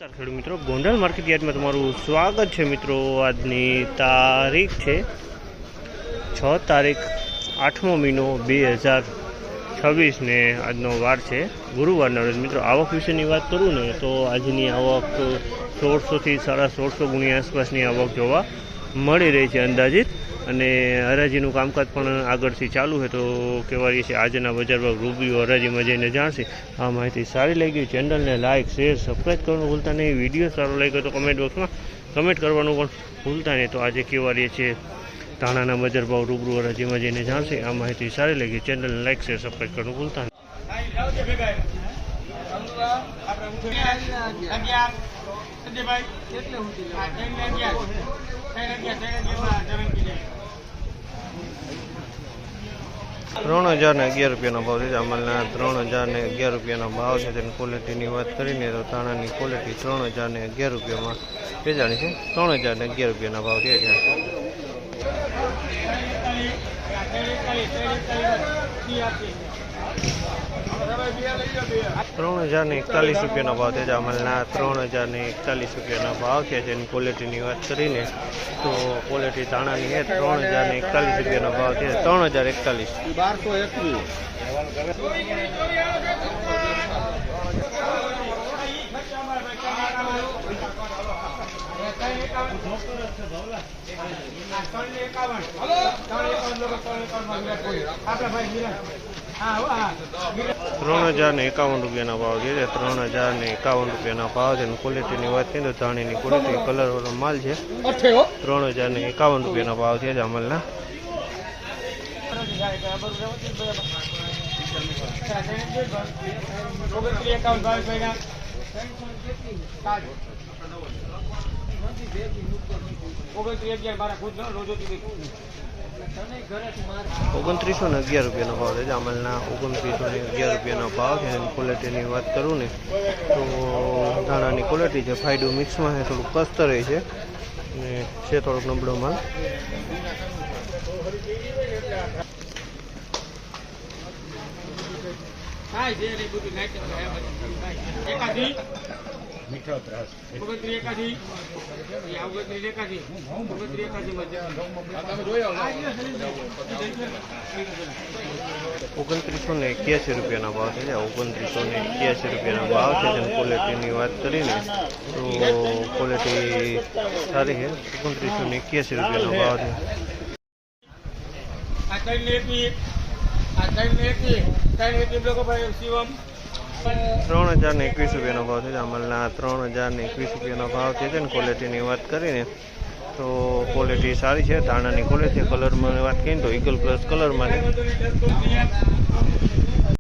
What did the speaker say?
ખેડૂત મિત્રો, ગોંડલ માર્કેટ યાર્ડમાં તમારું સ્વાગત છે મિત્રો। આજની તારીખ છે 6 તારીખ 8મો મહિનો 2026 ને આજનો વાર છે ગુરુવારના રોજ। મિત્રો આવક વિશેની વાત કરું ને તો આજની આવક 1600 થી 1650 ગુણી આસપાસની આવક જોવા મળી રહી છે અંદાજિત। અને હરાજીનું કામકાજ પણ આગળથી ચાલુ છે, તો કહેવાય છે આજના બજાર ભાવ રૂબરૂ હરાજીમાં જઈને જાણશે। આ માહિતી સારી લાગી ચેનલને લાઇક શેર સબસ્ક્રાઈબ કરવાનું ભૂલતા નહીં। વિડીયો સારો લાગ્યો તો કમેન્ટ બોક્સમાં કમેન્ટ કરવાનું પણ ભૂલતા નહીં। તો આજે કહેવાય છે ધાણાના બજાર ભાવ રૂબરૂ હરાજીમાં જઈને જાણશે। આ માહિતી સારી લાગી ચેનલને લાઇક શેર સબસ્ક્રાઈબ કરવાનું ભૂલતા નહીં। ₹3011 ભાવ છે। અમલના ₹3011 ભાવ છે। તેની ક્વોલિટીની વાત કરીને તો તાણાની ક્વોલિટી ₹3011 વેચાણી છે। ₹3011 ભાવ છે। 3041 ભાવ છે। અમલના ₹3041 ભાવ છે। જેની ક્વોલિટીની વાત કરીને તો ક્વોલિટી તાણાની છે। ₹3041 ભાવ છે। 3041 ₹3051 ભાવ છે। ₹3051 ભાવ છે। ક્વોલિટીની વાત કરીએ તો ધાણીની ક્વોલિટી કલર વાળો માલ છે। ₹3051 ભાવ છે અમલના। ₹2911 ભાવ છે। અમલના ₹2911 ભાવ છે। ક્વોલિટીની વાત કરું ને તો ધાણાની ક્વોલિટી છે, ફાયડું મિક્સમાં છે, થોડુંક કસ્તરે છે અને છે થોડોક નબળો માલ। મીઠો ત્રાસ ₹2981 ભાવ છે। ₹2981 ભાવ છે। જેની ક્વોલિટીની વાત કરીને તો ક્વોલિટી સારી છે। ₹2981 ભાવ છે। ₹3021 ભાવ છે। અમલના ₹3021 ભાવ છે। તેની ક્વોલિટીની વાત કરીને તો ક્વોલિટી સારી છે। ધાણાની ક્વોલિટી કલરમાં વાત કરીએ તો ઈગલ પ્લસ કલરમાં છે।